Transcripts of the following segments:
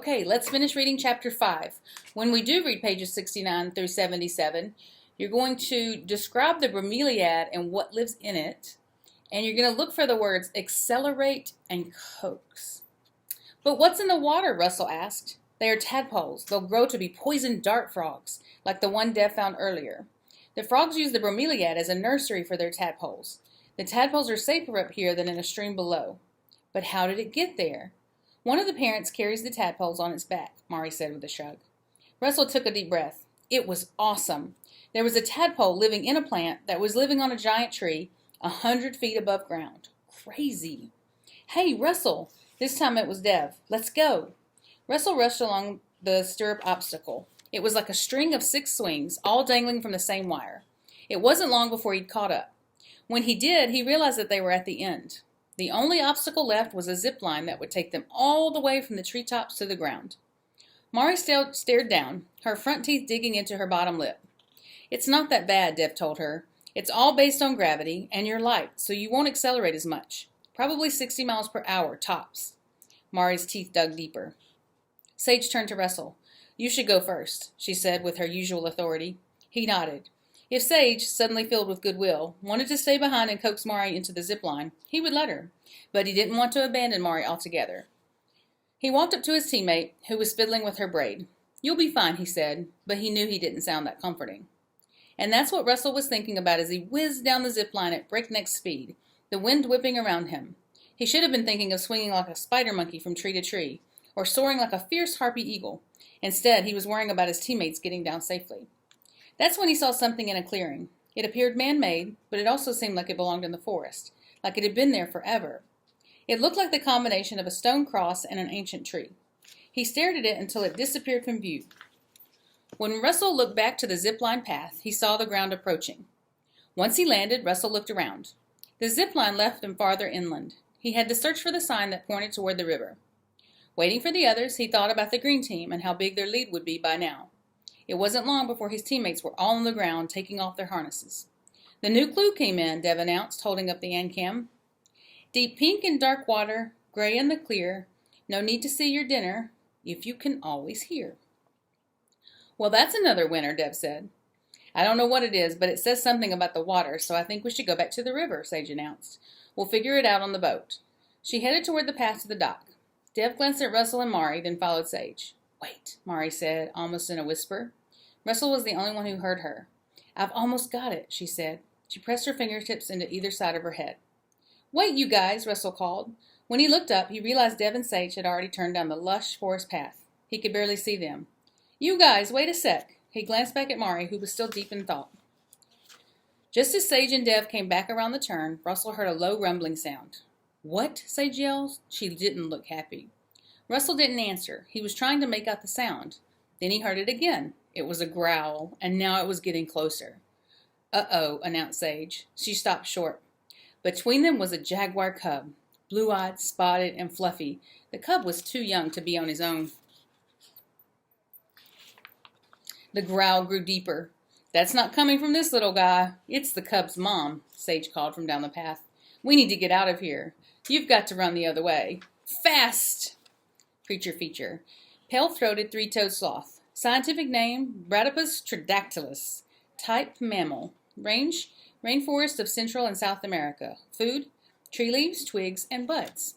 Okay, let's finish reading chapter 5. When we do read pages 69 through 77, you're going to describe the bromeliad and what lives in it, and you're going to look for the words accelerate and coax. But what's in the water? Russell asked. They are tadpoles. They'll grow to be poison dart frogs, like the one Dev found earlier. The frogs use the bromeliad as a nursery for their tadpoles. The tadpoles are safer up here than in a stream below. But how did it get there? One of the parents carries the tadpoles on its back, Mari said with a shrug. Russell took a deep breath. It was awesome. There was a tadpole living in a plant that was living on a giant tree 100 feet above ground. Crazy. Hey, Russell. This time it was Dev. Let's go. Russell rushed along the stirrup obstacle. It was like a string of 6 swings, all dangling from the same wire. It wasn't long before he'd caught up. When he did, he realized that they were at the end. The only obstacle left was a zip line that would take them all the way from the treetops to the ground. Mari stared down, her front teeth digging into her bottom lip. It's not that bad, Dev told her. It's all based on gravity, and you're light, so you won't accelerate as much. Probably 60 miles per hour, tops. Mari's teeth dug deeper. Sage turned to Russell. You should go first, she said with her usual authority. He nodded. If Sage, suddenly filled with goodwill, wanted to stay behind and coax Mari into the zip line, he would let her, but he didn't want to abandon Mari altogether. He walked up to his teammate, who was fiddling with her braid. You'll be fine, he said, but he knew he didn't sound that comforting. And that's what Russell was thinking about as he whizzed down the zip line at breakneck speed, the wind whipping around him. He should have been thinking of swinging like a spider monkey from tree to tree, or soaring like a fierce harpy eagle. Instead, he was worrying about his teammates getting down safely. That's when he saw something in a clearing. It appeared man-made, but it also seemed like it belonged in the forest, like it had been there forever. It looked like the combination of a stone cross and an ancient tree. He stared at it until it disappeared from view. When Russell looked back to the zip-line path, he saw the ground approaching. Once he landed, Russell looked around. The zip-line left him farther inland. He had to search for the sign that pointed toward the river. Waiting for the others, he thought about the green team and how big their lead would be by now. It wasn't long before his teammates were all on the ground, taking off their harnesses. The new clue came in, Dev announced, holding up the ANCAM. Deep pink in dark water, gray in the clear. No need to see your dinner, if you can always hear. Well, that's another winner, Dev said. I don't know what it is, but it says something about the water, so I think we should go back to the river, Sage announced. We'll figure it out on the boat. She headed toward the path to the dock. Dev glanced at Russell and Mari, then followed Sage. Wait, Mari said, almost in a whisper. Russell was the only one who heard her. I've almost got it, she said. She pressed her fingertips into either side of her head. Wait, you guys, Russell called. When he looked up, he realized Dev and Sage had already turned down the lush forest path. He could barely see them. You guys, wait a sec. He glanced back at Mari, who was still deep in thought. Just as Sage and Dev came back around the turn, Russell heard a low rumbling sound. What? Sage yelled. She didn't look happy. Russell didn't answer. He was trying to make out the sound. Then he heard it again. It was a growl, and now it was getting closer. Uh-oh, announced Sage. She stopped short. Between them was a jaguar cub, blue-eyed, spotted, and fluffy. The cub was too young to be on his own. The growl grew deeper. That's not coming from this little guy. It's the cub's mom, Sage called from down the path. We need to get out of here. You've got to run the other way. Fast! Creature feature. Pale-throated three-toed sloth. Scientific name, Bradypus tridactylus. Type, mammal. Range, rainforest of Central and South America. Food, tree leaves, twigs, and buds.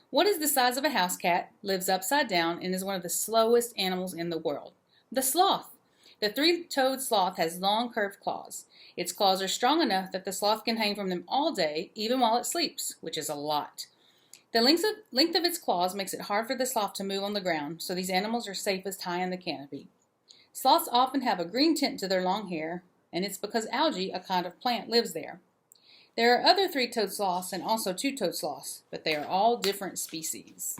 What is the size of a house cat, lives upside down, and is one of the slowest animals in the world? The sloth. The three-toed sloth has long, curved claws. Its claws are strong enough that the sloth can hang from them all day, even while it sleeps, which is a lot. The length of its claws makes it hard for the sloth to move on the ground, so these animals are safest high in the canopy. Sloths often have a green tint to their long hair, and it's because algae, a kind of plant, lives there. There are other three-toed sloths and also two-toed sloths, but they are all different species.